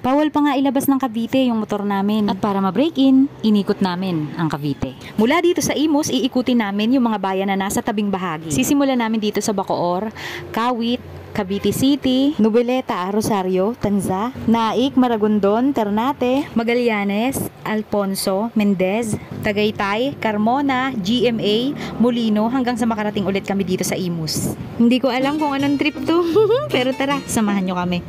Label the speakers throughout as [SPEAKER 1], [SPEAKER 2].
[SPEAKER 1] Bawal pa nga ilabas ng Cavite yung motor namin. At para ma-break in, inikot namin ang Cavite. Mula dito sa Imus, iikutin namin yung mga bayan na nasa tabing bahagi. Sisimulan namin dito sa Bacoor, Kawit, Cavite City, Noveleta, Rosario, Tanza, Naik, Maragondon, Ternate, Magallanes, Alfonso, Mendez, Tagaytay, Carmona, GMA, Molino, hanggang sa makarating ulit kami dito sa Imus. Hindi ko alam kung anong trip to, pero tara, samahan nyo kami.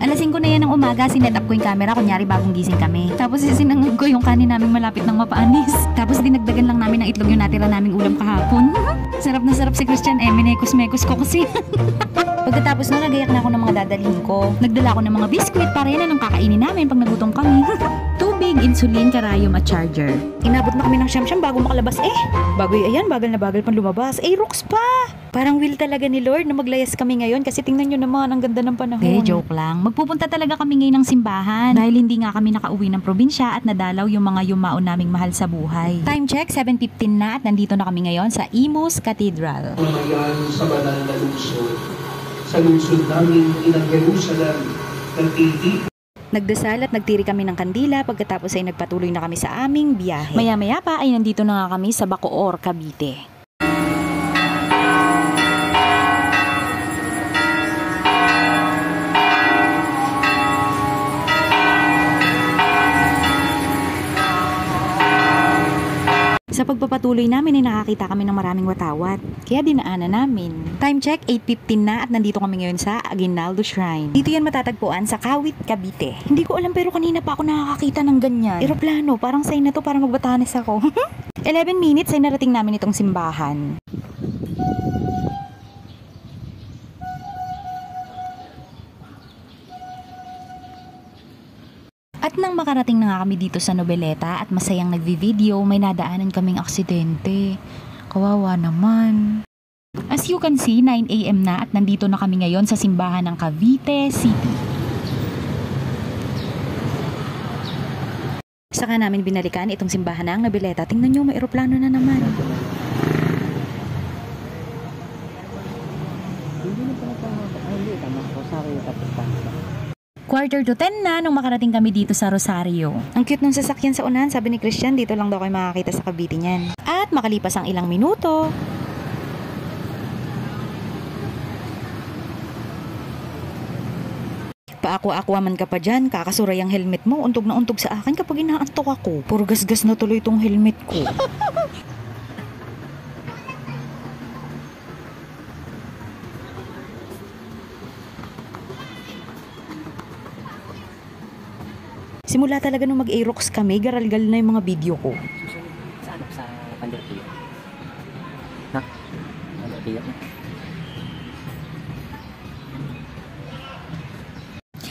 [SPEAKER 1] Alasing ko na yan ng umaga, sinet up ko yung camera, kunyari bagong gising kami. Tapos sinangag ko yung kanin namin malapit ng mapaanis. Tapos dinagdagan lang namin ng itlog yung natira naming ulam kahapon. Sarap na sarap si Christian, minekos-mekos ko kasi. Pagkatapos na, nagayak na ako ng mga dadalhin ko. Nagdala ko ng mga biskwit para yan ang kakainin namin pag nagutom kami. Tubig, insulin, karayom at charger. Inabot na kami ng siyam-siyam bago makalabas Bagoy ayan, bagal na bagal pang lumabas. Rocks pa! Parang will talaga ni Lord na maglayas kami ngayon kasi tingnan nyo naman, ang ganda ng panahon. Joke lang. Magpupunta talaga kami ngayon ng simbahan dahil hindi nga kami nakauwi ng probinsya at nadalaw yung mga yumaon naming mahal sa buhay. Time check, 7:15 na at nandito na kami ngayon sa Imus Cathedral.
[SPEAKER 2] Umayan sa banal na lungsod, sa lungsod namin inang Jerusalem, nagtiti.
[SPEAKER 1] Nagdasal at nagtiri kami ng kandila pagkatapos ay nagpatuloy na kami sa aming biyahe. Maya-maya pa ay nandito na nga kami sa Bacoor, Cavite. Sa pagpapatuloy namin ay nakakita kami ng maraming watawat, kaya dinaanan namin. Time check, 8:15 na at nandito kami ngayon sa Aguinaldo Shrine. Dito yan matatagpuan sa Kawit, Cavite. Hindi ko alam pero kanina pa ako nakakakita ng ganyan. Eroplano, parang sign na to para magbatanes ako. 11 minutes ay narating namin itong simbahan. At nang makarating na nga kami dito sa Noveleta at masayang nagvi-video, may nadaanan kaming aksidente. Kawawa naman. As you can see, 9 AM na at nandito na kami ngayon sa simbahan ng Cavite City. Saka namin binalikan itong simbahan ng Noveleta. Tingnan nyo, may eroplano na naman. Quarter to 10 na nung makarating kami dito sa Rosario. Ang cute ng sasakyan sa unahan, sabi ni Christian, dito lang daw kayo makakita sa Cavite niyan. At makalipas ang ilang minuto, paako-akwa man ka pa dyan, kakasuray ang helmet mo, untog na untog sa akin kapag inaantok ako. Puro gasgas na tuloy itong helmet ko. Simula talaga nung mag-Aerox kami, garalgal na yung mga video ko.
[SPEAKER 3] Susunod sa anak sa Pandertiyo. Ha? Pandertiyo na.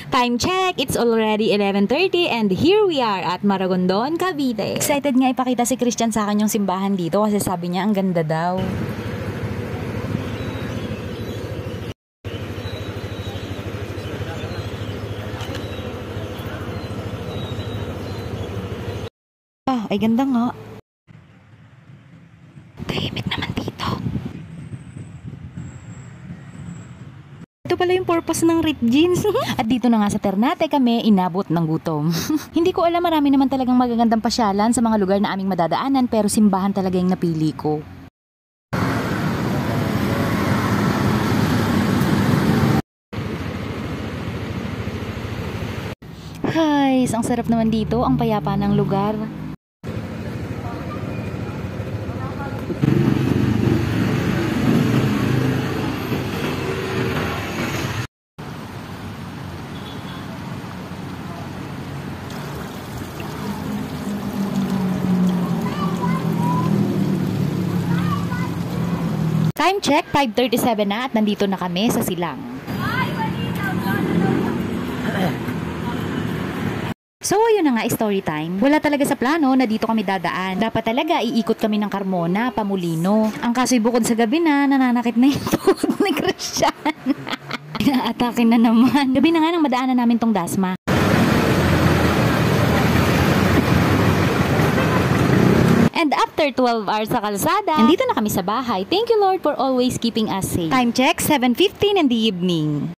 [SPEAKER 1] Time check! It's already 11:30 and here we are at Maragondon, Cavite. Excited nga ipakita si Christian sa akin yung simbahan dito kasi sabi niya ang ganda daw. Ay ganda nga. Tahimik naman dito. Ito pala yung purpose ng ripped jeans. At dito na nga sa Ternate kami inabot ng gutom. Hindi ko alam, marami naman talagang magagandang pasyalan sa mga lugar na aming madadaanan pero simbahan talaga yung napili ko. Hay, ang sarap naman dito, ang payapa ng lugar. Time check, 5:37 na at nandito na kami sa Silang. So ayun na nga, story time. Wala talaga sa plano na dito kami dadaan. Dapat talaga iikot kami ng Carmona, Pamulino. Ang kaso'y bukod sa gabi na, nananakit na yung tuhod ni Christian. Inaatake na naman. Gabi na nga nang madaanan namin tong Dasma. And after 12 hours sa kalsada, nandito na kami sa bahay. Thank you Lord for always keeping us safe. Time check, 7:15 in the evening.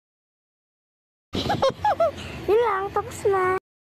[SPEAKER 4] Yun lang, tapos na.